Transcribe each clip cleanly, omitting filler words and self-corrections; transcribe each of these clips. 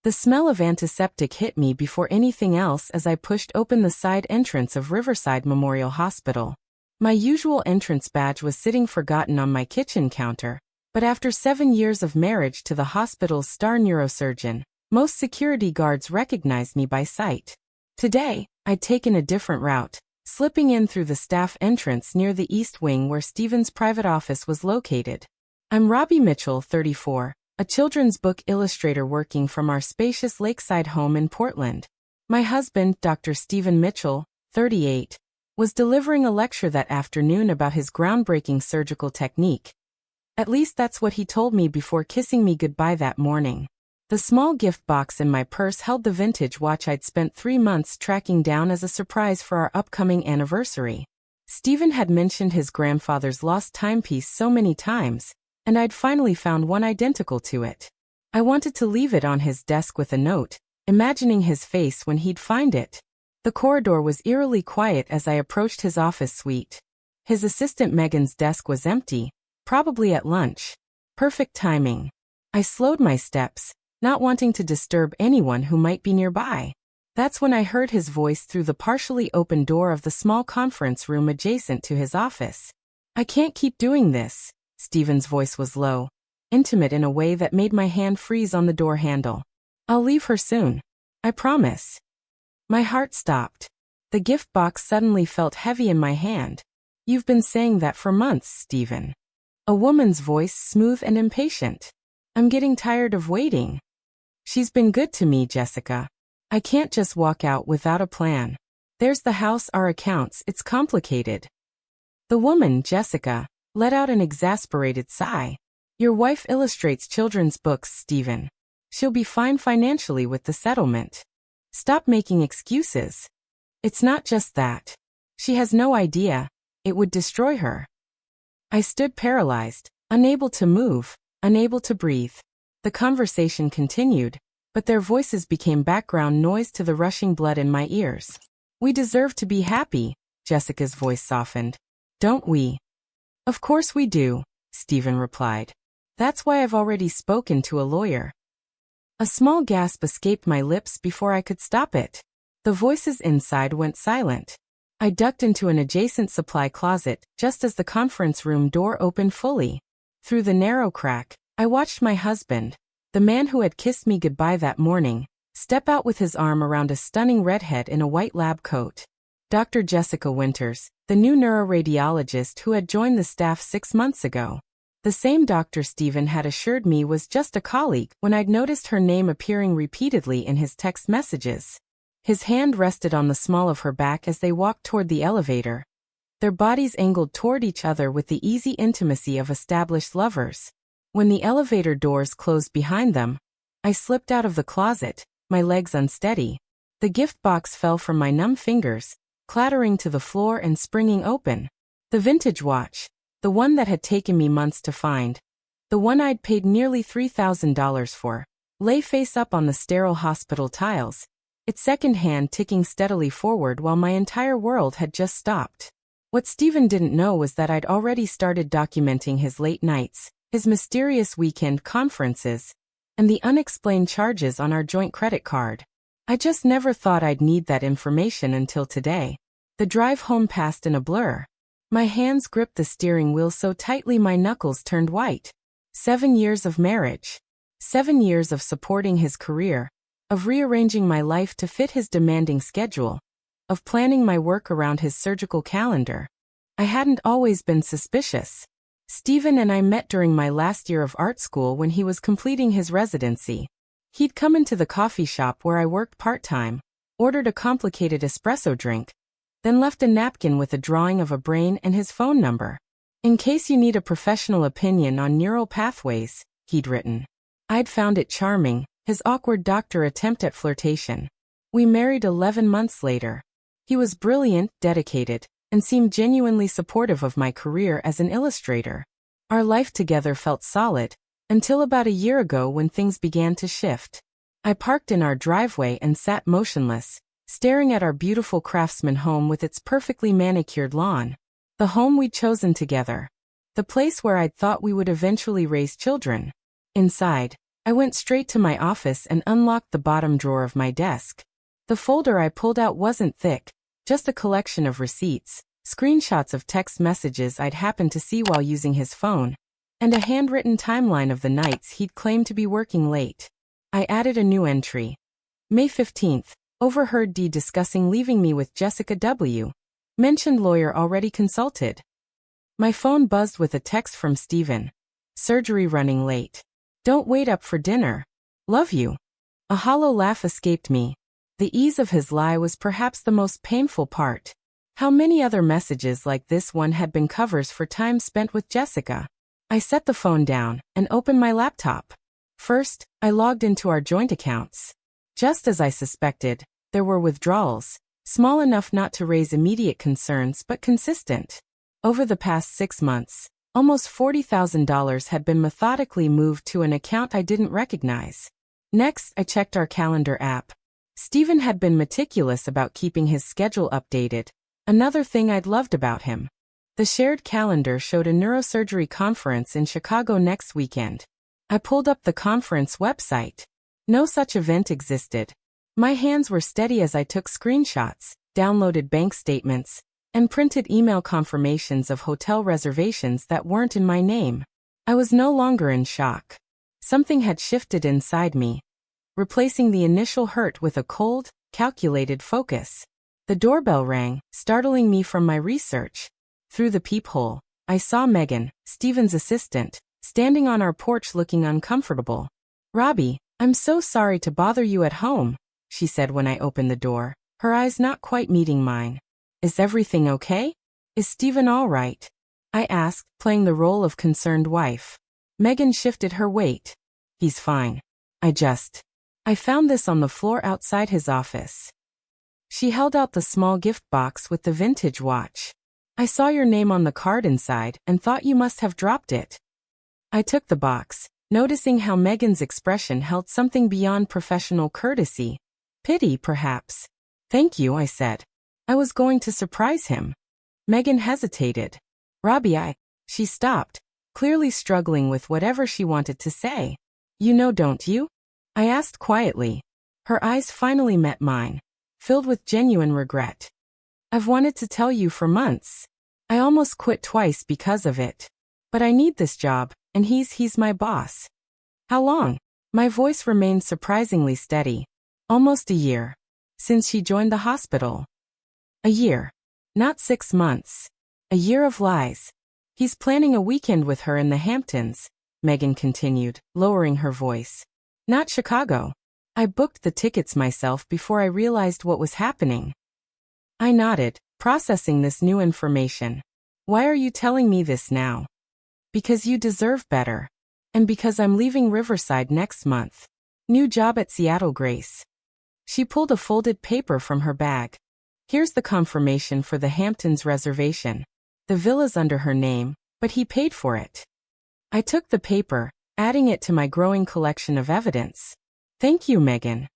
The smell of antiseptic hit me before anything else as I pushed open the side entrance of Riverside Memorial Hospital. My usual entrance badge was sitting forgotten on my kitchen counter, but after 7 years of marriage to the hospital's star neurosurgeon, most security guards recognized me by sight. Today, I'd taken a different route, slipping in through the staff entrance near the east wing where Stephen's private office was located. I'm Robbie Mitchell, 34, a children's book illustrator working from our spacious lakeside home in Portland. My husband, Dr. Stephen Mitchell, 38, was delivering a lecture that afternoon about his groundbreaking surgical technique. At least that's what he told me before kissing me goodbye that morning. The small gift box in my purse held the vintage watch I'd spent 3 months tracking down as a surprise for our upcoming anniversary. Stephen had mentioned his grandfather's lost timepiece so many times, and I'd finally found one identical to it. I wanted to leave it on his desk with a note, imagining his face when he'd find it. The corridor was eerily quiet as I approached his office suite. His assistant Megan's desk was empty, probably at lunch. Perfect timing. I slowed my steps, not wanting to disturb anyone who might be nearby. That's when I heard his voice through the partially open door of the small conference room adjacent to his office. "I can't keep doing this." Stephen's voice was low, intimate in a way that made my hand freeze on the door handle. "I'll leave her soon. I promise." My heart stopped. The gift box suddenly felt heavy in my hand. "You've been saying that for months, Stephen." A woman's voice, smooth and impatient. "I'm getting tired of waiting." "She's been good to me, Jessica. I can't just walk out without a plan. There's the house, our accounts, it's complicated." The woman, Jessica, let out an exasperated sigh. "Your wife illustrates children's books, Stephen. She'll be fine financially with the settlement. Stop making excuses. It's not just that. She has no idea. It would destroy her." I stood paralyzed, unable to move, unable to breathe. The conversation continued, but their voices became background noise to the rushing blood in my ears. "We deserve to be happy," Jessica's voice softened. "Don't we?" "Of course we do," Stephen replied. "That's why I've already spoken to a lawyer." A small gasp escaped my lips before I could stop it. The voices inside went silent. I ducked into an adjacent supply closet just as the conference room door opened fully. Through the narrow crack, I watched my husband, the man who had kissed me goodbye that morning, step out with his arm around a stunning redhead in a white lab coat. Dr. Jessica Winters, the new neuroradiologist who had joined the staff 6 months ago. The same Dr. Stephen had assured me was just a colleague when I'd noticed her name appearing repeatedly in his text messages. His hand rested on the small of her back as they walked toward the elevator, their bodies angled toward each other with the easy intimacy of established lovers. When the elevator doors closed behind them, I slipped out of the closet, my legs unsteady. The gift box fell from my numb fingers, clattering to the floor and springing open. The vintage watch, the one that had taken me months to find, the one I'd paid nearly $3,000 for, lay face up on the sterile hospital tiles, its second hand ticking steadily forward while my entire world had just stopped. What Stephen didn't know was that I'd already started documenting his late nights, his mysterious weekend conferences, and the unexplained charges on our joint credit card. I just never thought I'd need that information until today. The drive home passed in a blur. My hands gripped the steering wheel so tightly my knuckles turned white. 7 years of marriage. 7 years of supporting his career, of rearranging my life to fit his demanding schedule, of planning my work around his surgical calendar. I hadn't always been suspicious. Stephen and I met during my last year of art school when he was completing his residency. He'd come into the coffee shop where I worked part-time, ordered a complicated espresso drink, then left a napkin with a drawing of a brain and his phone number. "In case you need a professional opinion on neural pathways," he'd written. I'd found it charming, his awkward doctor attempt at flirtation. We married 11 months later. He was brilliant, dedicated, and seemed genuinely supportive of my career as an illustrator. Our life together felt solid, until about a year ago when things began to shift. I parked in our driveway and sat motionless, staring at our beautiful craftsman home with its perfectly manicured lawn. The home we'd chosen together. The place where I'd thought we would eventually raise children. Inside, I went straight to my office and unlocked the bottom drawer of my desk. The folder I pulled out wasn't thick, just a collection of receipts, screenshots of text messages I'd happened to see while using his phone, and a handwritten timeline of the nights he'd claimed to be working late. I added a new entry. May 15th. Overheard D discussing leaving me with Jessica W. Mentioned lawyer already consulted. My phone buzzed with a text from Steven. Surgery running late. Don't wait up for dinner. Love you. A hollow laugh escaped me. The ease of his lie was perhaps the most painful part. How many other messages like this one had been covers for time spent with Jessica? I set the phone down and opened my laptop. First, I logged into our joint accounts. Just as I suspected, there were withdrawals, small enough not to raise immediate concerns but consistent. Over the past 6 months, almost $40,000 had been methodically moved to an account I didn't recognize. Next, I checked our calendar app. Steven had been meticulous about keeping his schedule updated, another thing I'd loved about him. The shared calendar showed a neurosurgery conference in Chicago next weekend. I pulled up the conference website. No such event existed. My hands were steady as I took screenshots, downloaded bank statements, and printed email confirmations of hotel reservations that weren't in my name. I was no longer in shock. Something had shifted inside me, replacing the initial hurt with a cold, calculated focus. The doorbell rang, startling me from my research. Through the peephole, I saw Megan, Steven's assistant, standing on our porch looking uncomfortable. "Robbie, I'm so sorry to bother you at home," she said when I opened the door, her eyes not quite meeting mine. "Is everything okay? Is Steven all right?" I asked, playing the role of concerned wife. Megan shifted her weight. "He's fine. I found this on the floor outside his office." She held out the small gift box with the vintage watch. "I saw your name on the card inside and thought you must have dropped it." I took the box, noticing how Megan's expression held something beyond professional courtesy. Pity, perhaps. "Thank you," I said. I was going to surprise him. Megan hesitated. "Robbie, She stopped, clearly struggling with whatever she wanted to say. "You know, don't you?" I asked quietly. Her eyes finally met mine, filled with genuine regret. "I've wanted to tell you for months. I almost quit twice because of it. But I need this job, and he's my boss." "How long?" My voice remained surprisingly steady. "Almost a year. Since she joined the hospital." "A year. Not 6 months. A year of lies. He's planning a weekend with her in the Hamptons," Megan continued, lowering her voice. "Not Chicago. I booked the tickets myself before I realized what was happening." I nodded, processing this new information. "Why are you telling me this now?" "Because you deserve better. And because I'm leaving Riverside next month. New job at Seattle, Grace." She pulled a folded paper from her bag. "Here's the confirmation for the Hamptons reservation. The villa's under her name, but he paid for it." I took the paper, adding it to my growing collection of evidence. "Thank you, Megan."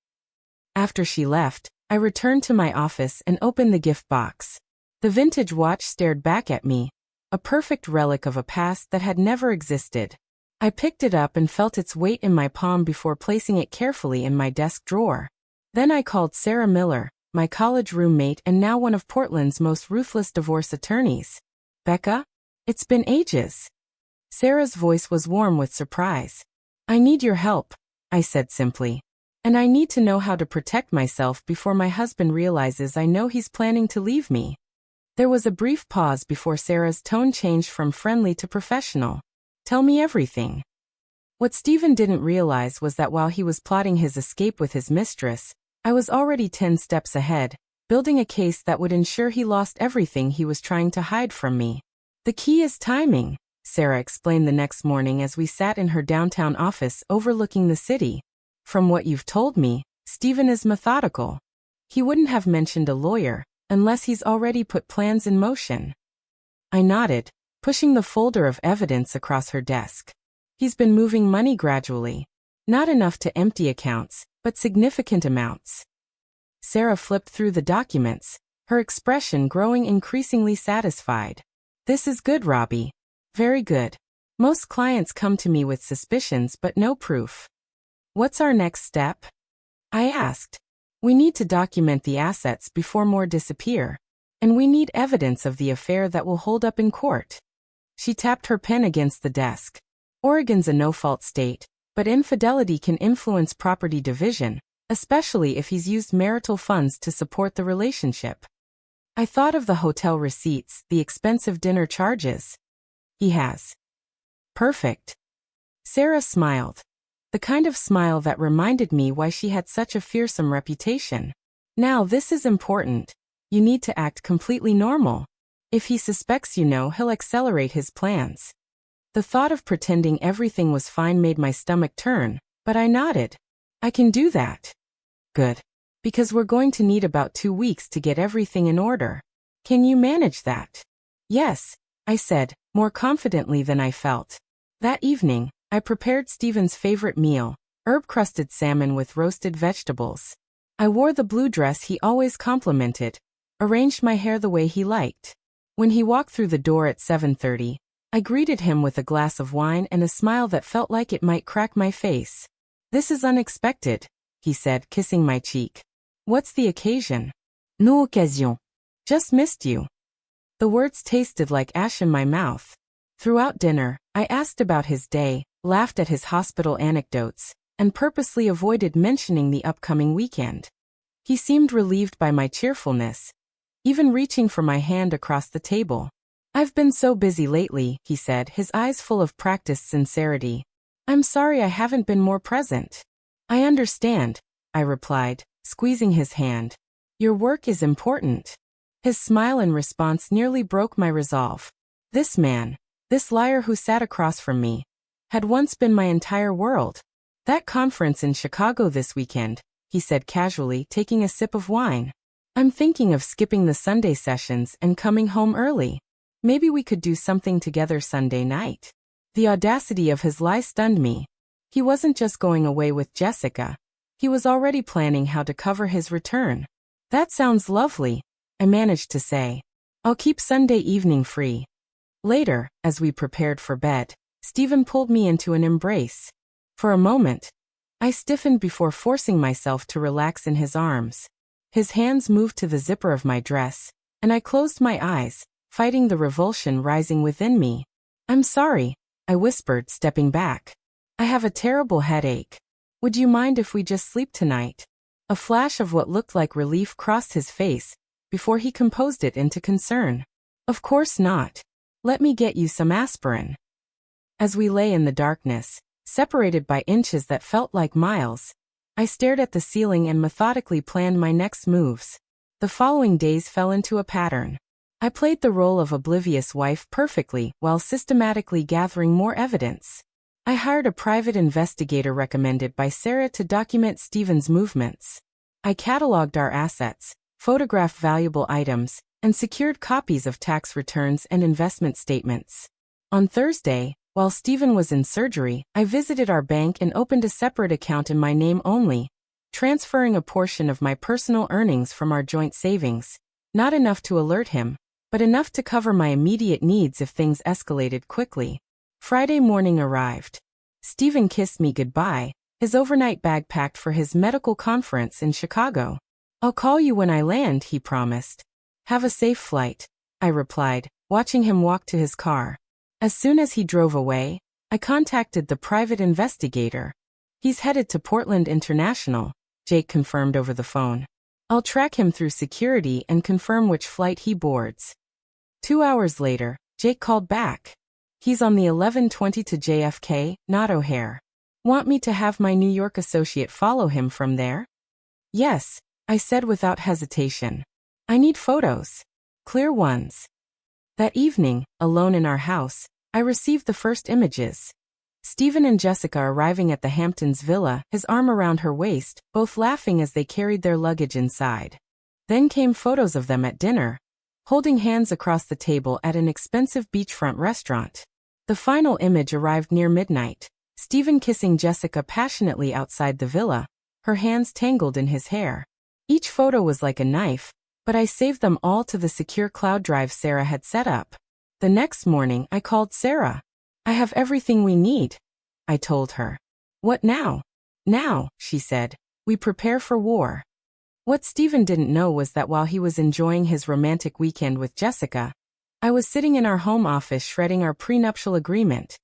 After she left, I returned to my office and opened the gift box. The vintage watch stared back at me, a perfect relic of a past that had never existed. I picked it up and felt its weight in my palm before placing it carefully in my desk drawer. Then I called Sarah Miller, my college roommate and now one of Portland's most ruthless divorce attorneys. "Becca? It's been ages." Sarah's voice was warm with surprise. "I need your help," I said simply. "And I need to know how to protect myself before my husband realizes I know he's planning to leave me." There was a brief pause before Sarah's tone changed from friendly to professional. "Tell me everything." What Steven didn't realize was that while he was plotting his escape with his mistress, I was already 10 steps ahead, building a case that would ensure he lost everything he was trying to hide from me. "The key is timing," Sarah explained the next morning as we sat in her downtown office overlooking the city. "From what you've told me, Steven is methodical. He wouldn't have mentioned a lawyer unless he's already put plans in motion." I nodded, pushing the folder of evidence across her desk. "He's been moving money gradually. Not enough to empty accounts, but significant amounts." Sarah flipped through the documents, her expression growing increasingly satisfied. "This is good, Robbie. Very good. Most clients come to me with suspicions but no proof. What's our next step? I asked. We need to document the assets before more disappear. And we need evidence of the affair that will hold up in court. She tapped her pen against the desk. Oregon's a no-fault state, but infidelity can influence property division, especially if he's used marital funds to support the relationship. I thought of the hotel receipts, the expensive dinner charges. He has. Perfect. Sarah smiled. The kind of smile that reminded me why she had such a fearsome reputation. Now this is important. You need to act completely normal. If he suspects he'll accelerate his plans. The thought of pretending everything was fine made my stomach turn, but I nodded. I can do that. Good. Because we're going to need about 2 weeks to get everything in order. Can you manage that? Yes, I said, more confidently than I felt. That evening, I prepared Stephen's favorite meal, herb-crusted salmon with roasted vegetables. I wore the blue dress he always complimented, arranged my hair the way he liked. When he walked through the door at 7:30, I greeted him with a glass of wine and a smile that felt like it might crack my face. This is unexpected, he said, kissing my cheek. What's the occasion? No occasion. Just missed you. The words tasted like ash in my mouth. Throughout dinner, I asked about his day, laughed at his hospital anecdotes, and purposely avoided mentioning the upcoming weekend. He seemed relieved by my cheerfulness, even reaching for my hand across the table. I've been so busy lately, he said, his eyes full of practiced sincerity. I'm sorry I haven't been more present. I understand, I replied, squeezing his hand. Your work is important. His smile in response nearly broke my resolve. This man, this liar who sat across from me, had once been my entire world. That conference in Chicago this weekend, he said casually, taking a sip of wine. I'm thinking of skipping the Sunday sessions and coming home early. Maybe we could do something together Sunday night. The audacity of his lie stunned me. He wasn't just going away with Jessica. He was already planning how to cover his return. That sounds lovely, I managed to say. I'll keep Sunday evening free. Later, as we prepared for bed, Stephen pulled me into an embrace. For a moment, I stiffened before forcing myself to relax in his arms. His hands moved to the zipper of my dress, and I closed my eyes, fighting the revulsion rising within me. I'm sorry, I whispered, stepping back. I have a terrible headache. Would you mind if we just sleep tonight? A flash of what looked like relief crossed his face, before he composed it into concern. Of course not. Let me get you some aspirin. As we lay in the darkness, separated by inches that felt like miles, I stared at the ceiling and methodically planned my next moves. The following days fell into a pattern. I played the role of oblivious wife perfectly while systematically gathering more evidence. I hired a private investigator recommended by Sarah to document Stephen's movements. I cataloged our assets, photographed valuable items, and secured copies of tax returns and investment statements. On Thursday, while Stephen was in surgery, I visited our bank and opened a separate account in my name only, transferring a portion of my personal earnings from our joint savings. Not enough to alert him, but enough to cover my immediate needs if things escalated quickly. Friday morning arrived. Stephen kissed me goodbye, his overnight bag packed for his medical conference in Chicago. I'll call you when I land, he promised. Have a safe flight, I replied, watching him walk to his car. As soon as he drove away, I contacted the private investigator. He's headed to Portland International, Jake confirmed over the phone. I'll track him through security and confirm which flight he boards. 2 hours later, Jake called back. He's on the 11:20 to JFK, not O'Hare. Want me to have my New York associate follow him from there? Yes, I said without hesitation. I need photos. Clear ones. That evening, alone in our house, I received the first images. Stephen and Jessica arriving at the Hamptons villa, his arm around her waist, both laughing as they carried their luggage inside. Then came photos of them at dinner, holding hands across the table at an expensive beachfront restaurant. The final image arrived near midnight, Stephen kissing Jessica passionately outside the villa, her hands tangled in his hair. Each photo was like a knife, but I saved them all to the secure cloud drive Sarah had set up. The next morning, I called Sarah. I have everything we need, I told her. What now? Now, she said, we prepare for war. What Stephen didn't know was that while he was enjoying his romantic weekend with Jessica, I was sitting in our home office shredding our prenuptial agreement.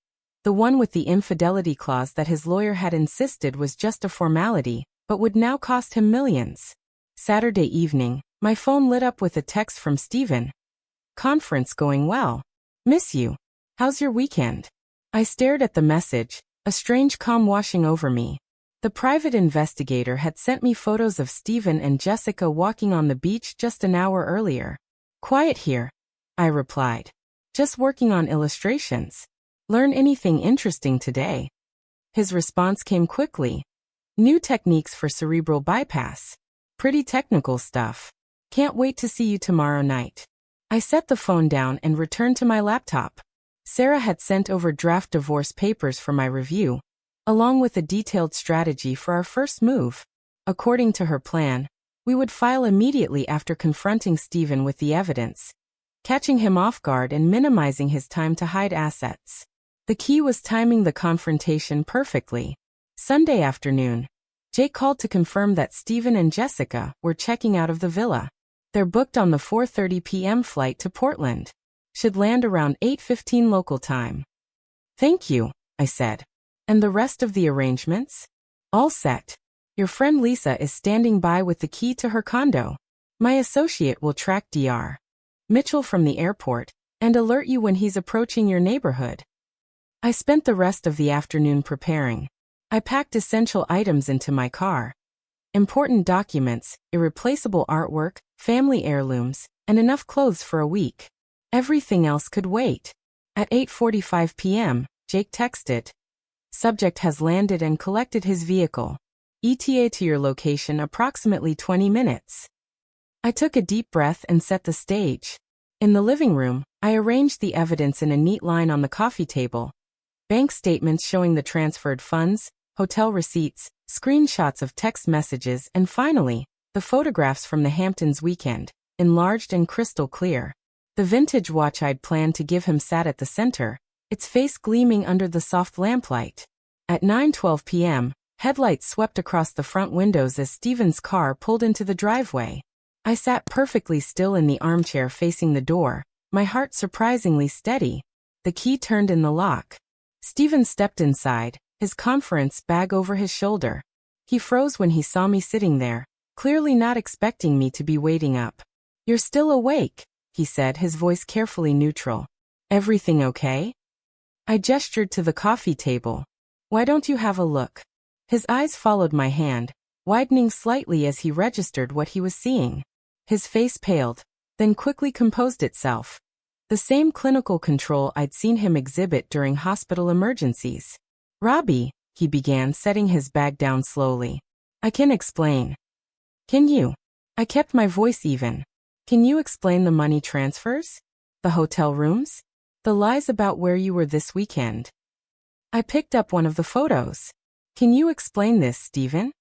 The one with the infidelity clause that his lawyer had insisted was just a formality, but would now cost him millions. Saturday evening, my phone lit up with a text from Stephen. Conference going well. Miss you. How's your weekend? I stared at the message, a strange calm washing over me. The private investigator had sent me photos of Stephen and Jessica walking on the beach just an hour earlier. Quiet here, I replied. Just working on illustrations. Learn anything interesting today? His response came quickly. New techniques for cerebral bypass. Pretty technical stuff. Can't wait to see you tomorrow night. I set the phone down and returned to my laptop. Sarah had sent over draft divorce papers for my review, along with a detailed strategy for our first move. According to her plan, we would file immediately after confronting Stephen with the evidence, catching him off guard and minimizing his time to hide assets. The key was timing the confrontation perfectly. Sunday afternoon, Jake called to confirm that Stephen and Jessica were checking out of the villa. They're booked on the 4:30 p.m. flight to Portland. Should land around 8:15 local time. Thank you, I said. And the rest of the arrangements? All set. Your friend Lisa is standing by with the key to her condo. My associate will track Dr. Mitchell from the airport and alert you when he's approaching your neighborhood. I spent the rest of the afternoon preparing. I packed essential items into my car. Important documents, irreplaceable artwork, family heirlooms, and enough clothes for a week. Everything else could wait. At 8:45 p.m., Jake texted. Subject has landed and collected his vehicle. ETA to your location approximately 20 minutes. I took a deep breath and set the stage. In the living room, I arranged the evidence in a neat line on the coffee table. Bank statements showing the transferred funds, hotel receipts, screenshots of text messages, and finally, the photographs from the Hamptons weekend, enlarged and crystal clear. The vintage watch I'd planned to give him sat at the center, its face gleaming under the soft lamplight. At 9:12 p.m., headlights swept across the front windows as Stephen's car pulled into the driveway. I sat perfectly still in the armchair facing the door, my heart surprisingly steady. The key turned in the lock. Stephen stepped inside, his conference bag over his shoulder. He froze when he saw me sitting there, clearly not expecting me to be waiting up. You're still awake, he said, his voice carefully neutral. Everything okay? I gestured to the coffee table. Why don't you have a look? His eyes followed my hand, widening slightly as he registered what he was seeing. His face paled, then quickly composed itself. The same clinical control I'd seen him exhibit during hospital emergencies. Robbie, he began, setting his bag down slowly. I can explain. Can you? I kept my voice even. Can you explain the money transfers? The hotel rooms? The lies about where you were this weekend? I picked up one of the photos. Can you explain this, Stephen?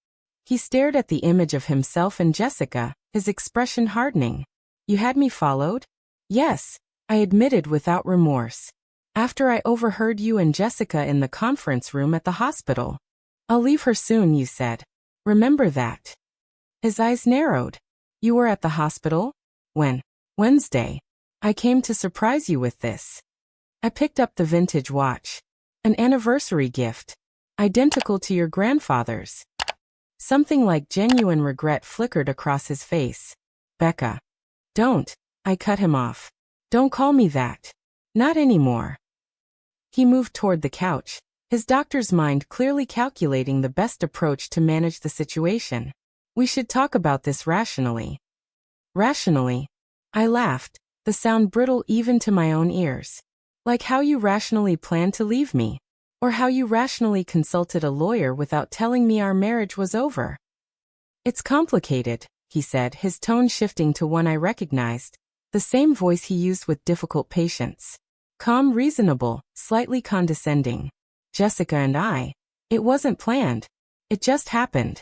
He stared at the image of himself and Jessica, his expression hardening. You had me followed? Yes, I admitted without remorse. After I overheard you and Jessica in the conference room at the hospital. I'll leave her soon, you said. Remember that. His eyes narrowed. You were at the hospital? When? Wednesday. I came to surprise you with this. I picked up the vintage watch. An anniversary gift. Identical to your grandfather's. Something like genuine regret flickered across his face. Becca. Don't. I cut him off. Don't call me that. Not anymore. He moved toward the couch, his doctor's mind clearly calculating the best approach to manage the situation. We should talk about this rationally. Rationally? I laughed, the sound brittle even to my own ears. Like how you rationally planned to leave me. Or how you rationally consulted a lawyer without telling me our marriage was over. It's complicated, he said, his tone shifting to one I recognized, the same voice he used with difficult patients. Calm, reasonable, slightly condescending. Jessica and I. It wasn't planned. It just happened.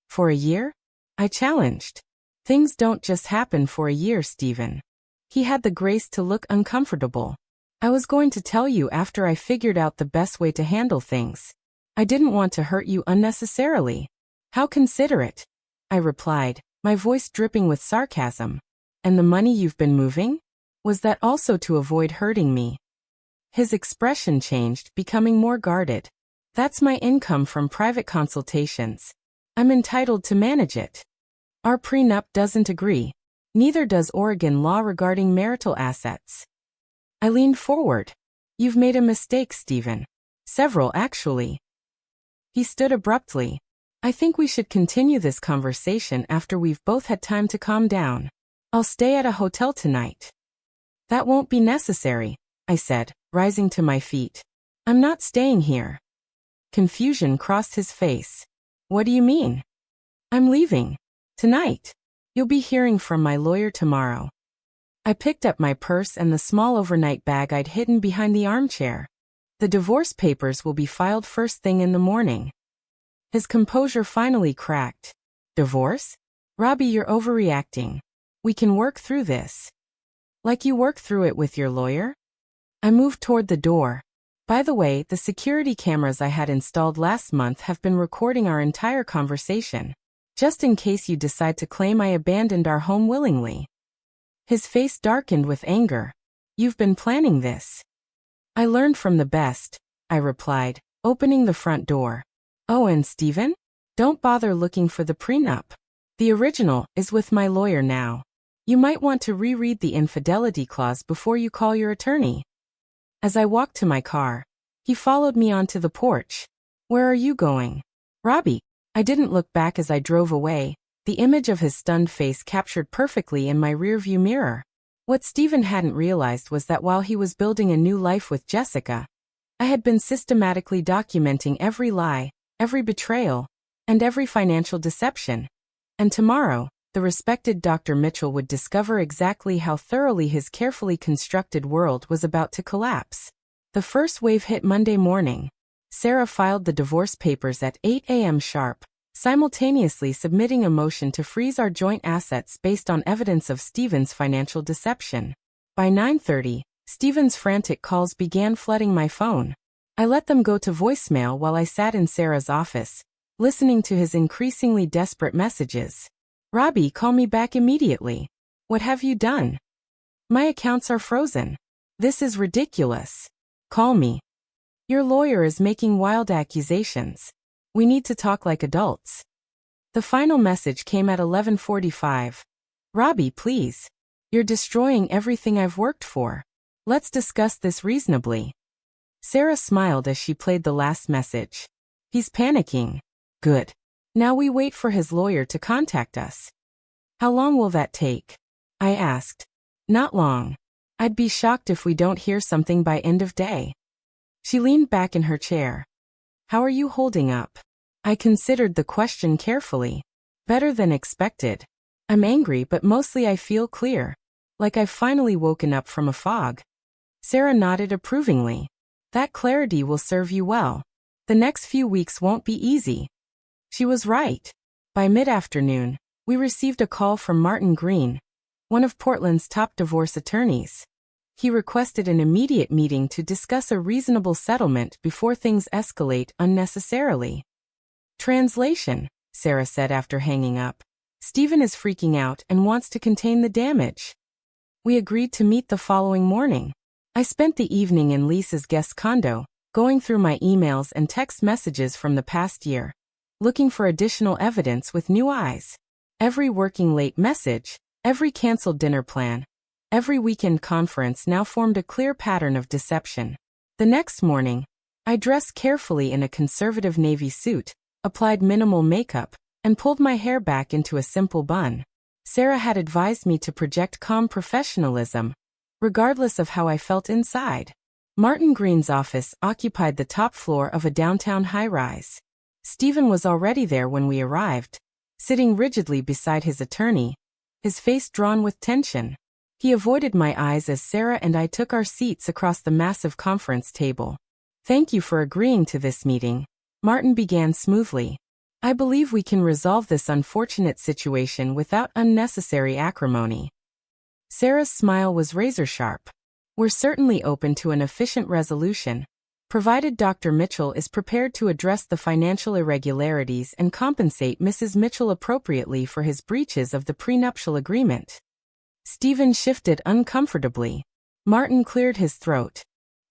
For a year? I challenged. Things don't just happen for a year, Stephen. He had the grace to look uncomfortable. I was going to tell you after I figured out the best way to handle things. I didn't want to hurt you unnecessarily. How considerate, I replied, my voice dripping with sarcasm. And the money you've been moving? Was that also to avoid hurting me? His expression changed, becoming more guarded. That's my income from private consultations. I'm entitled to manage it. Our prenup doesn't agree. Neither does Oregon law regarding marital assets. I leaned forward. You've made a mistake, Stephen. Several, actually. He stood abruptly. I think we should continue this conversation after we've both had time to calm down. I'll stay at a hotel tonight. That won't be necessary, I said, rising to my feet. I'm not staying here. Confusion crossed his face. What do you mean? I'm leaving. Tonight. You'll be hearing from my lawyer tomorrow. I picked up my purse and the small overnight bag I'd hidden behind the armchair. The divorce papers will be filed first thing in the morning. His composure finally cracked. Divorce? Robbie, you're overreacting. We can work through this. Like you work through it with your lawyer? I moved toward the door. By the way, the security cameras I had installed last month have been recording our entire conversation, just in case you decide to claim I abandoned our home willingly. His face darkened with anger. You've been planning this. I learned from the best, I replied, opening the front door. Oh, and Stephen? Don't bother looking for the prenup. The original is with my lawyer now. You might want to reread the infidelity clause before you call your attorney. As I walked to my car, he followed me onto the porch. Where are you going? Robbie. I didn't look back as I drove away, the image of his stunned face captured perfectly in my rearview mirror. What Stephen hadn't realized was that while he was building a new life with Jessica, I had been systematically documenting every lie, every betrayal, and every financial deception. And tomorrow, the respected Dr. Mitchell would discover exactly how thoroughly his carefully constructed world was about to collapse. The first wave hit Monday morning. Sarah filed the divorce papers at 8 a.m. sharp, simultaneously submitting a motion to freeze our joint assets based on evidence of Stephen's financial deception. By 9:30, Stephen's frantic calls began flooding my phone. I let them go to voicemail while I sat in Sarah's office, listening to his increasingly desperate messages. Robbie, call me back immediately. What have you done? My accounts are frozen. This is ridiculous. Call me. Your lawyer is making wild accusations. We need to talk like adults. The final message came at 11:45. Robbie, please. You're destroying everything I've worked for. Let's discuss this reasonably. Sarah smiled as she played the last message. He's panicking. Good. Now we wait for his lawyer to contact us. How long will that take? I asked. Not long. I'd be shocked if we don't hear something by end of day. She leaned back in her chair. How are you holding up? I considered the question carefully. Better than expected. I'm angry, but mostly I feel clear. Like I've finally woken up from a fog. Sarah nodded approvingly. That clarity will serve you well. The next few weeks won't be easy. She was right. By mid-afternoon, we received a call from Martin Green, one of Portland's top divorce attorneys. He requested an immediate meeting to discuss a reasonable settlement before things escalate unnecessarily. Translation, Sarah said after hanging up. Stephen is freaking out and wants to contain the damage. We agreed to meet the following morning. I spent the evening in Lisa's guest condo, going through my emails and text messages from the past year, looking for additional evidence with new eyes. Every working late message, every canceled dinner plan, every weekend conference now formed a clear pattern of deception. The next morning, I dressed carefully in a conservative navy suit, applied minimal makeup, and pulled my hair back into a simple bun. Sarah had advised me to project calm professionalism, regardless of how I felt inside. Martin Green's office occupied the top floor of a downtown high-rise. Stephen was already there when we arrived, sitting rigidly beside his attorney, his face drawn with tension. He avoided my eyes as Sarah and I took our seats across the massive conference table. Thank you for agreeing to this meeting, Martin began smoothly. I believe we can resolve this unfortunate situation without unnecessary acrimony. Sarah's smile was razor-sharp. We're certainly open to an efficient resolution, provided Dr. Mitchell is prepared to address the financial irregularities and compensate Mrs. Mitchell appropriately for his breaches of the prenuptial agreement. Stephen shifted uncomfortably. Martin cleared his throat.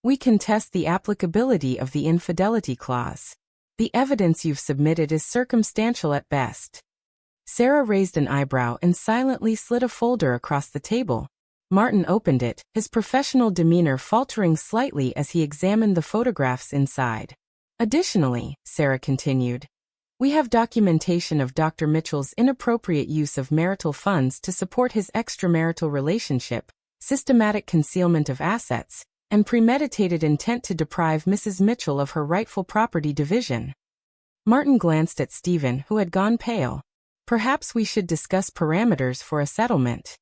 We contest the applicability of the infidelity clause. The evidence you've submitted is circumstantial at best. Sarah raised an eyebrow and silently slid a folder across the table. Martin opened it, his professional demeanor faltering slightly as he examined the photographs inside. Additionally, Sarah continued, we have documentation of Dr. Mitchell's inappropriate use of marital funds to support his extramarital relationship, systematic concealment of assets, and premeditated intent to deprive Mrs. Mitchell of her rightful property division. Martin glanced at Stephen, who had gone pale. Perhaps we should discuss parameters for a settlement.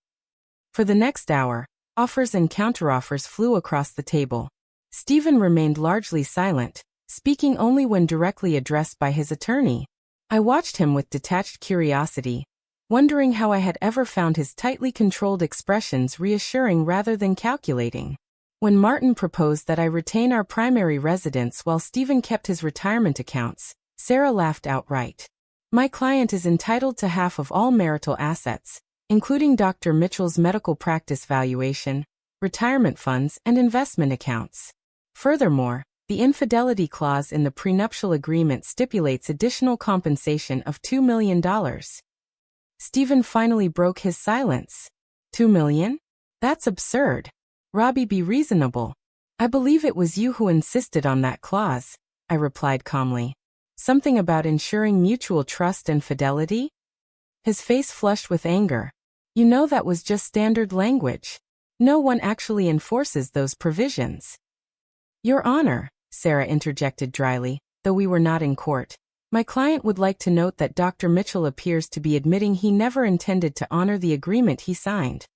For the next hour, offers and counteroffers flew across the table. Stephen remained largely silent, speaking only when directly addressed by his attorney. I watched him with detached curiosity, wondering how I had ever found his tightly controlled expressions reassuring rather than calculating. When Martin proposed that I retain our primary residence while Stephen kept his retirement accounts, Sarah laughed outright. My client is entitled to half of all marital assets, including Dr. Mitchell's medical practice valuation, retirement funds, and investment accounts. Furthermore, the infidelity clause in the prenuptial agreement stipulates additional compensation of $2 million. Stephen finally broke his silence. $2 million? That's absurd. Robbie, be reasonable. I believe it was you who insisted on that clause, I replied calmly. Something about ensuring mutual trust and fidelity? His face flushed with anger. You know that was just standard language. No one actually enforces those provisions. Your Honor, Sarah interjected dryly, though we were not in court. My client would like to note that Dr. Mitchell appears to be admitting he never intended to honor the agreement he signed.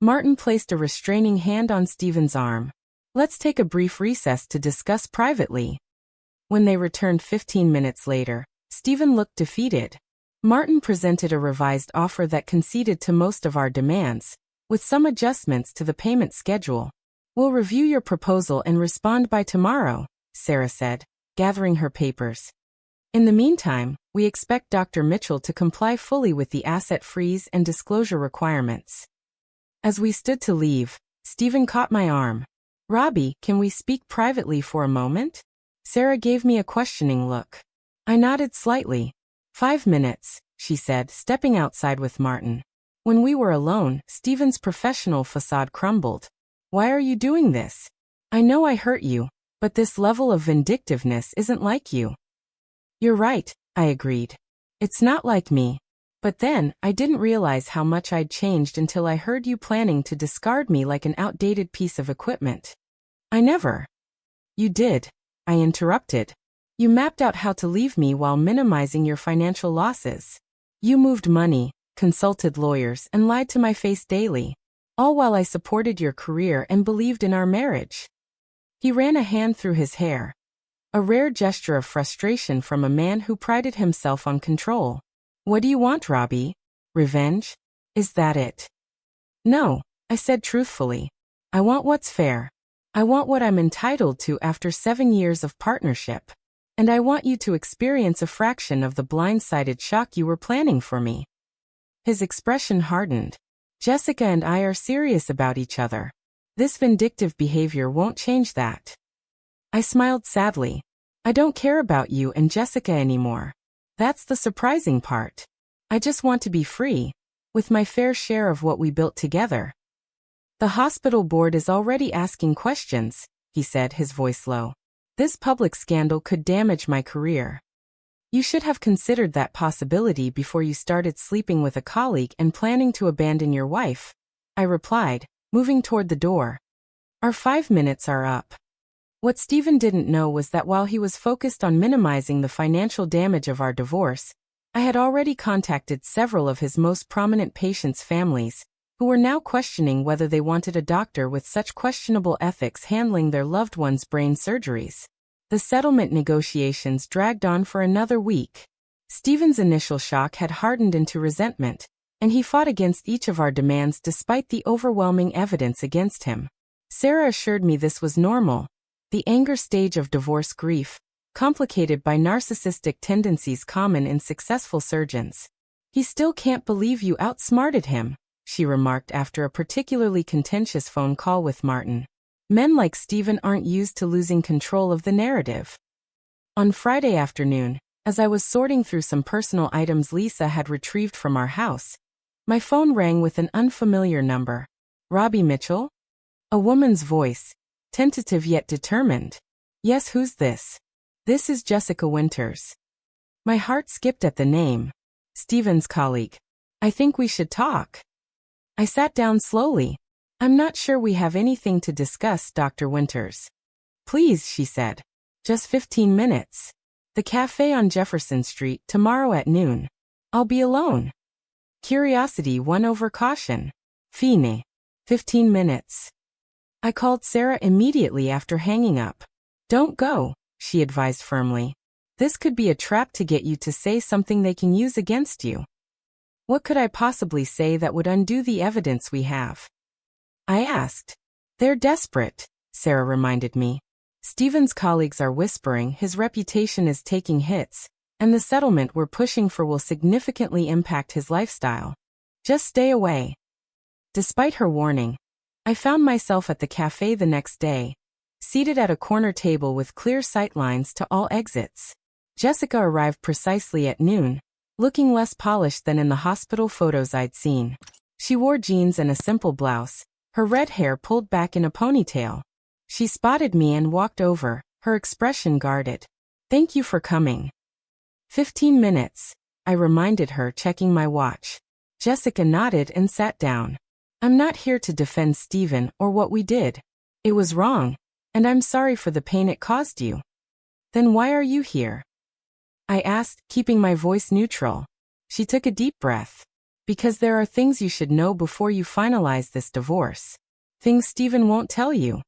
Martin placed a restraining hand on Stephen's arm. Let's take a brief recess to discuss privately. When they returned 15 minutes later, Stephen looked defeated. Martin presented a revised offer that conceded to most of our demands, with some adjustments to the payment schedule. We'll review your proposal and respond by tomorrow, Sarah said, gathering her papers. In the meantime, we expect Dr. Mitchell to comply fully with the asset freeze and disclosure requirements. As we stood to leave, Stephen caught my arm. Robbie, can we speak privately for a moment? Sarah gave me a questioning look. I nodded slightly. 5 minutes, she said, stepping outside with Martin. When we were alone, Stephen's professional facade crumbled. Why are you doing this? I know I hurt you, but this level of vindictiveness isn't like you. You're right, I agreed. It's not like me. But then, I didn't realize how much I'd changed until I heard you planning to discard me like an outdated piece of equipment. I never. You did, I interrupted. You mapped out how to leave me while minimizing your financial losses. You moved money, consulted lawyers, and lied to my face daily, all while I supported your career and believed in our marriage. He ran a hand through his hair. A rare gesture of frustration from a man who prided himself on control. What do you want, Robbie? Revenge? Is that it? No, I said truthfully. I want what's fair. I want what I'm entitled to after 7 years of partnership. And I want you to experience a fraction of the blindsided shock you were planning for me. His expression hardened. Jessica and I are serious about each other. This vindictive behavior won't change that. I smiled sadly. I don't care about you and Jessica anymore. That's the surprising part. I just want to be free, with my fair share of what we built together. The hospital board is already asking questions, he said, his voice low. This public scandal could damage my career. You should have considered that possibility before you started sleeping with a colleague and planning to abandon your wife, I replied, moving toward the door. Our 5 minutes are up. What Stephen didn't know was that while he was focused on minimizing the financial damage of our divorce, I had already contacted several of his most prominent patients' families, who were now questioning whether they wanted a doctor with such questionable ethics handling their loved ones' brain surgeries. The settlement negotiations dragged on for another week. Stephen's initial shock had hardened into resentment, and he fought against each of our demands despite the overwhelming evidence against him. Sarah assured me this was normal. the anger stage of divorce grief, complicated by narcissistic tendencies common in successful surgeons. He still can't believe you outsmarted him, she remarked after a particularly contentious phone call with Martin. Men like Stephen aren't used to losing control of the narrative. On Friday afternoon, as I was sorting through some personal items Lisa had retrieved from our house, my phone rang with an unfamiliar number. Robbie Mitchell? A woman's voice, tentative yet determined. Yes, who's this? This is Jessica Winters. My heart skipped at the name. Stephen's colleague. I think we should talk. I sat down slowly. I'm not sure we have anything to discuss, Dr. Winters. Please, she said. Just 15 minutes. The cafe on Jefferson Street tomorrow at noon. I'll be alone. Curiosity won over caution. Fine. 15 minutes. I called Sarah immediately after hanging up. Don't go, she advised firmly. This could be a trap to get you to say something they can use against you. What could I possibly say that would undo the evidence we have? I asked. They're desperate, Sarah reminded me. Stephen's colleagues are whispering his reputation is taking hits, and the settlement we're pushing for will significantly impact his lifestyle. Just stay away. Despite her warning, I found myself at the cafe the next day, seated at a corner table with clear sightlines to all exits. Jessica arrived precisely at noon, looking less polished than in the hospital photos I'd seen. She wore jeans and a simple blouse, her red hair pulled back in a ponytail. She spotted me and walked over, her expression guarded. Thank you for coming. 15 minutes, I reminded her, checking my watch. Jessica nodded and sat down. I'm not here to defend Stephen or what we did. It was wrong, and I'm sorry for the pain it caused you. Then why are you here? I asked, keeping my voice neutral. She took a deep breath. Because there are things you should know before you finalize this divorce. Things Stephen won't tell you.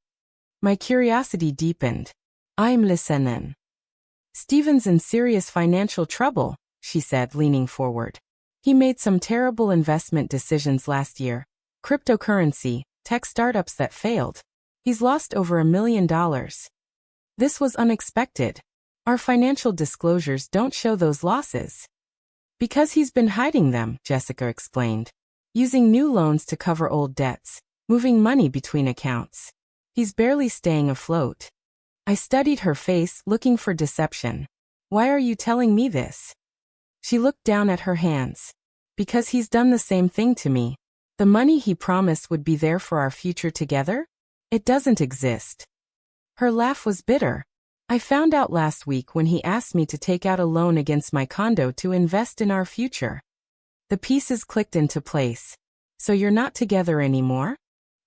My curiosity deepened. I'm listening. Stephen's in serious financial trouble, she said, leaning forward. He made some terrible investment decisions last year. Cryptocurrency, tech startups that failed. He's lost over $1 million. This was unexpected. Our financial disclosures don't show those losses. Because he's been hiding them, Jessica explained. Using new loans to cover old debts, moving money between accounts. He's barely staying afloat. I studied her face, looking for deception. Why are you telling me this? She looked down at her hands. Because he's done the same thing to me. The money he promised would be there for our future together? It doesn't exist. Her laugh was bitter. I found out last week when he asked me to take out a loan against my condo to invest in our future. The pieces clicked into place. So you're not together anymore?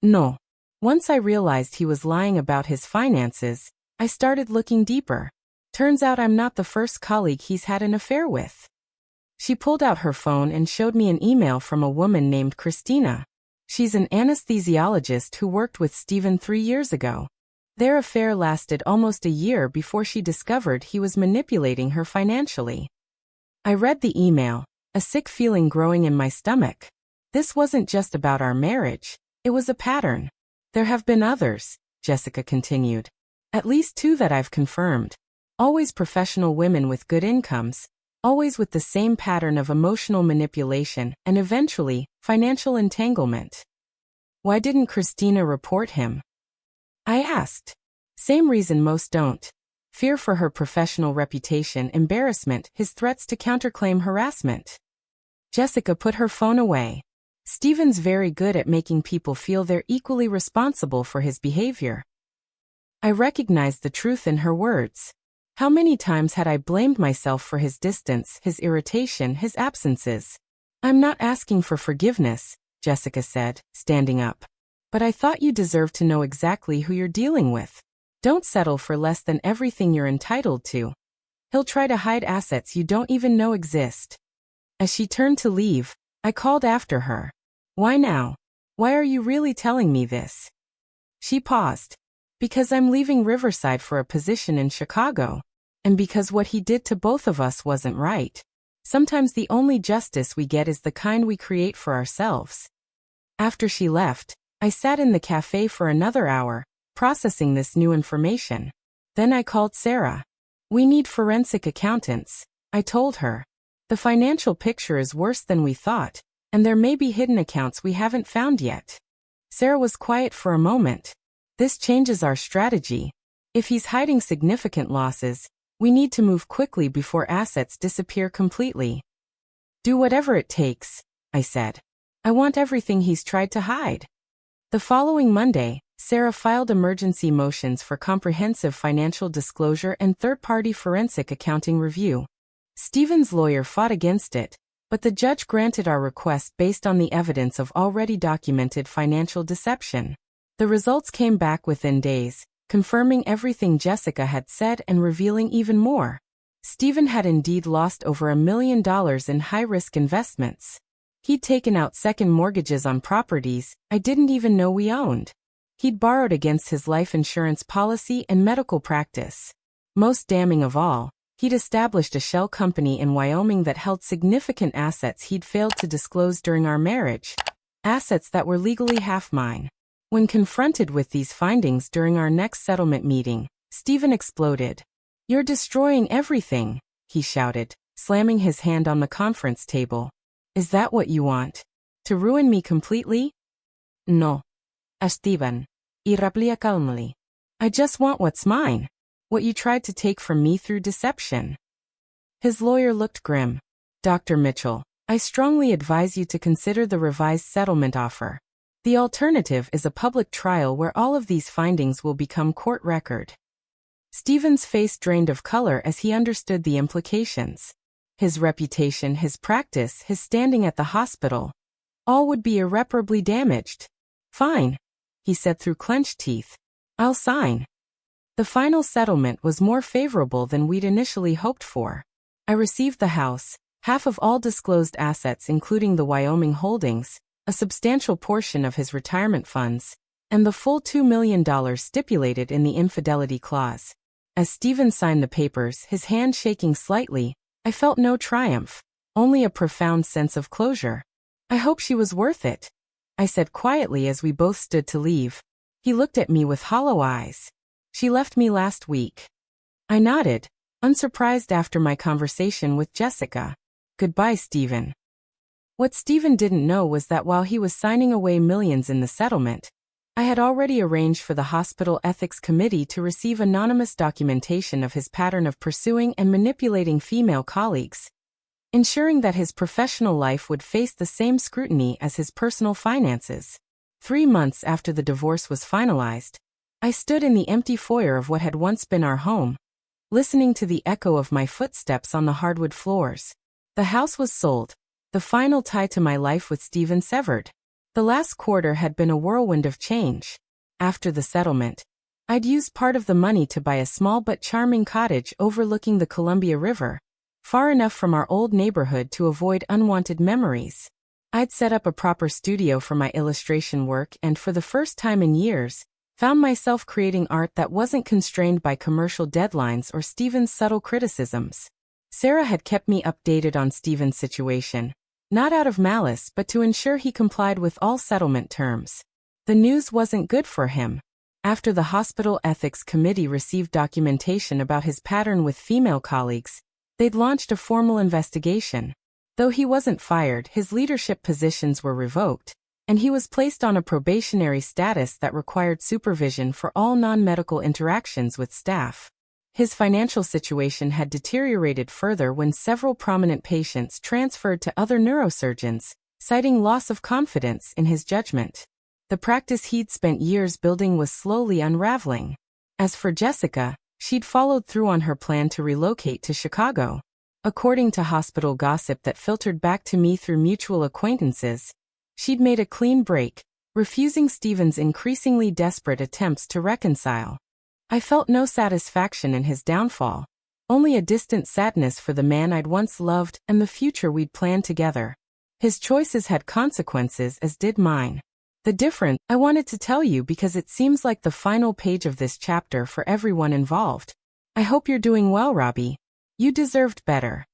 No. Once I realized he was lying about his finances, I started looking deeper. Turns out I'm not the first colleague he's had an affair with. She pulled out her phone and showed me an email from a woman named Christina. She's an anesthesiologist who worked with Stephen 3 years ago. Their affair lasted almost a year before she discovered he was manipulating her financially. I read the email, a sick feeling growing in my stomach. This wasn't just about our marriage, it was a pattern. There have been others, Jessica continued. At least 2 that I've confirmed. Always professional women with good incomes, always with the same pattern of emotional manipulation and eventually, financial entanglement. Why didn't Christina report him? I asked. Same reason most don't. Fear for her professional reputation, embarrassment, his threats to counterclaim harassment. Jessica put her phone away. Stephen's very good at making people feel they're equally responsible for his behavior. I recognized the truth in her words. How many times had I blamed myself for his distance, his irritation, his absences? I'm not asking for forgiveness, Jessica said, standing up. But I thought you deserved to know exactly who you're dealing with. Don't settle for less than everything you're entitled to. He'll try to hide assets you don't even know exist. As she turned to leave, I called after her. Why now? Why are you really telling me this? She paused. Because I'm leaving Riverside for a position in Chicago. And because what he did to both of us wasn't right. Sometimes the only justice we get is the kind we create for ourselves. After she left, I sat in the cafe for another hour, processing this new information. Then I called Sarah. We need forensic accountants, I told her. The financial picture is worse than we thought, and there may be hidden accounts we haven't found yet. Sarah was quiet for a moment. This changes our strategy. If he's hiding significant losses, we need to move quickly before assets disappear completely. Do whatever it takes, I said. I want everything he's tried to hide. The following Monday, Sarah filed emergency motions for comprehensive financial disclosure and third-party forensic accounting review. Stephen's lawyer fought against it, but the judge granted our request based on the evidence of already documented financial deception. The results came back within days, confirming everything Jessica had said and revealing even more. Stephen had indeed lost over $1 million in high-risk investments. He'd taken out second mortgages on properties I didn't even know we owned. He'd borrowed against his life insurance policy and medical practice. Most damning of all, he'd established a shell company in Wyoming that held significant assets he'd failed to disclose during our marriage. Assets that were legally half mine. When confronted with these findings during our next settlement meeting, Stephen exploded. "You're destroying everything," he shouted, slamming his hand on the conference table. "Is that what you want? To ruin me completely?" "No. Stephen," he replied calmly. "I just want what's mine. What you tried to take from me through deception." His lawyer looked grim. "Dr. Mitchell, I strongly advise you to consider the revised settlement offer. The alternative is a public trial where all of these findings will become court record." Stephen's face drained of color as he understood the implications. His reputation, his practice, his standing at the hospital, all would be irreparably damaged. "Fine," he said through clenched teeth. "I'll sign." The final settlement was more favorable than we'd initially hoped for. I received the house, half of all disclosed assets including the Wyoming holdings, a substantial portion of his retirement funds, and the full $2 million stipulated in the infidelity clause. As Stephen signed the papers, his hand shaking slightly, I felt no triumph, only a profound sense of closure. "I hope she was worth it," I said quietly as we both stood to leave. He looked at me with hollow eyes. "She left me last week." I nodded, unsurprised after my conversation with Jessica. "Goodbye, Stephen." What Stephen didn't know was that while he was signing away millions in the settlement, I had already arranged for the hospital ethics committee to receive anonymous documentation of his pattern of pursuing and manipulating female colleagues, ensuring that his professional life would face the same scrutiny as his personal finances. 3 months after the divorce was finalized, I stood in the empty foyer of what had once been our home, listening to the echo of my footsteps on the hardwood floors. The house was sold, the final tie to my life with Stephen severed. The last quarter had been a whirlwind of change. After the settlement, I'd used part of the money to buy a small but charming cottage overlooking the Columbia River, far enough from our old neighborhood to avoid unwanted memories. I'd set up a proper studio for my illustration work and for the first time in years, found myself creating art that wasn't constrained by commercial deadlines or Stephen's subtle criticisms. Sarah had kept me updated on Stephen's situation, not out of malice but to ensure he complied with all settlement terms. The news wasn't good for him. After the hospital ethics committee received documentation about his pattern with female colleagues, they'd launched a formal investigation. Though he wasn't fired, his leadership positions were revoked, and he was placed on a probationary status that required supervision for all non-medical interactions with staff. His financial situation had deteriorated further when several prominent patients transferred to other neurosurgeons, citing loss of confidence in his judgment. The practice he'd spent years building was slowly unraveling. As for Jessica, she'd followed through on her plan to relocate to Chicago. According to hospital gossip that filtered back to me through mutual acquaintances, she'd made a clean break, refusing Stephen's increasingly desperate attempts to reconcile. I felt no satisfaction in his downfall, only a distant sadness for the man I'd once loved and the future we'd planned together. His choices had consequences, as did mine. The difference, I wanted to tell you because it seems like the final page of this chapter for everyone involved. I hope you're doing well, Robbie. You deserved better.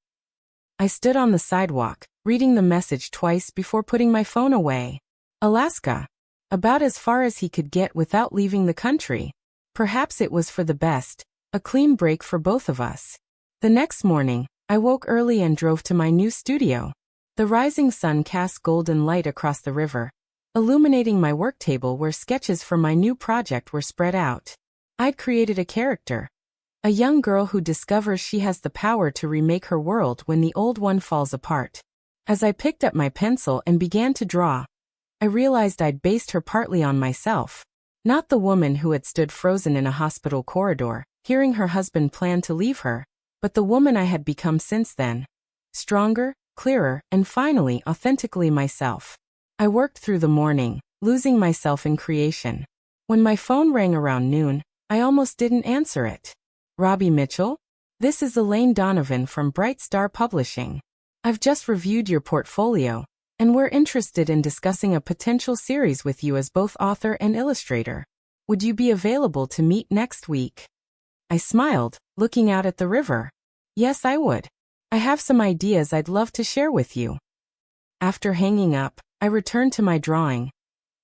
I stood on the sidewalk, reading the message twice before putting my phone away. Alaska. about as far as he could get without leaving the country. Perhaps it was for the best, a clean break for both of us. The next morning, I woke early and drove to my new studio. The rising sun cast golden light across the river, illuminating my work table where sketches for my new project were spread out. I'd created a character, a young girl who discovers she has the power to remake her world when the old one falls apart. As I picked up my pencil and began to draw, I realized I'd based her partly on myself. Not the woman who had stood frozen in a hospital corridor, hearing her husband plan to leave her, but the woman I had become since then. Stronger, clearer, and finally authentically myself. I worked through the morning, losing myself in creation. When my phone rang around noon, I almost didn't answer it. Robbie Mitchell? This is Elaine Donovan from Bright Star Publishing. I've just reviewed your portfolio, and we're interested in discussing a potential series with you as both author and illustrator. Would you be available to meet next week? I smiled, looking out at the river. Yes, I would. I have some ideas I'd love to share with you. After hanging up, I returned to my drawing.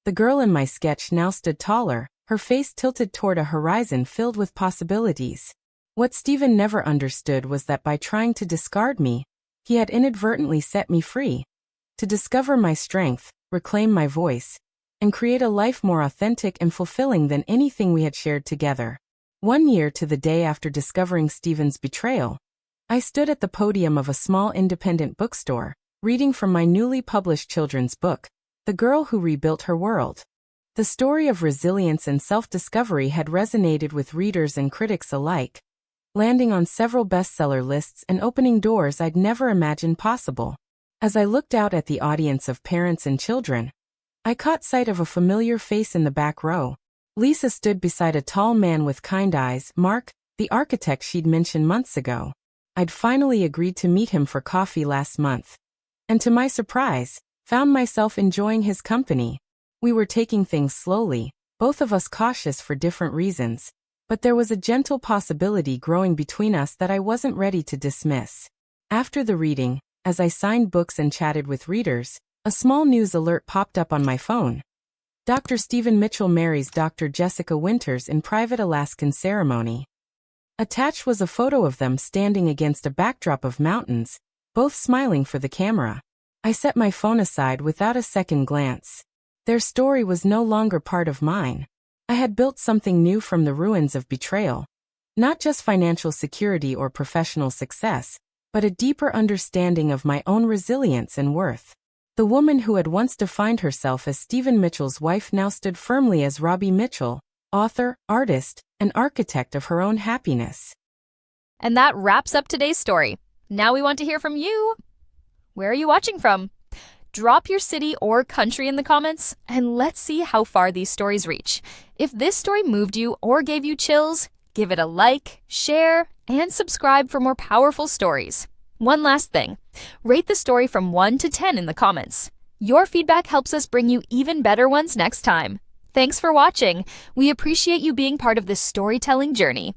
The girl in my sketch now stood taller, her face tilted toward a horizon filled with possibilities. What Stephen never understood was that by trying to discard me, he had inadvertently set me free. To discover my strength, reclaim my voice, and create a life more authentic and fulfilling than anything we had shared together. 1 year to the day after discovering Stephen's betrayal, I stood at the podium of a small independent bookstore, reading from my newly published children's book, The Girl Who Rebuilt Her World. The story of resilience and self-discovery had resonated with readers and critics alike, landing on several bestseller lists and opening doors I'd never imagined possible. As I looked out at the audience of parents and children, I caught sight of a familiar face in the back row. Lisa stood beside a tall man with kind eyes, Mark, the architect she'd mentioned months ago. I'd finally agreed to meet him for coffee last month, and to my surprise, found myself enjoying his company. We were taking things slowly, both of us cautious for different reasons, but there was a gentle possibility growing between us that I wasn't ready to dismiss. After the reading, as I signed books and chatted with readers, a small news alert popped up on my phone. Dr. Stephen Mitchell marries Dr. Jessica Winters in private Alaskan ceremony. Attached was a photo of them standing against a backdrop of mountains, both smiling for the camera. I set my phone aside without a second glance. Their story was no longer part of mine. I had built something new from the ruins of betrayal. Not just financial security or professional success, but a deeper understanding of my own resilience and worth. The woman who had once defined herself as Stephen Mitchell's wife now stood firmly as Robbie Mitchell, author, artist, and architect of her own happiness. And that wraps up today's story. Now we want to hear from you. Where are you watching from? Drop your city or country in the comments, and let's see how far these stories reach. If this story moved you or gave you chills, give it a like, share, and subscribe for more powerful stories. One last thing, rate the story from 1 to 10 in the comments. Your feedback helps us bring you even better ones next time. Thanks for watching. We appreciate you being part of this storytelling journey.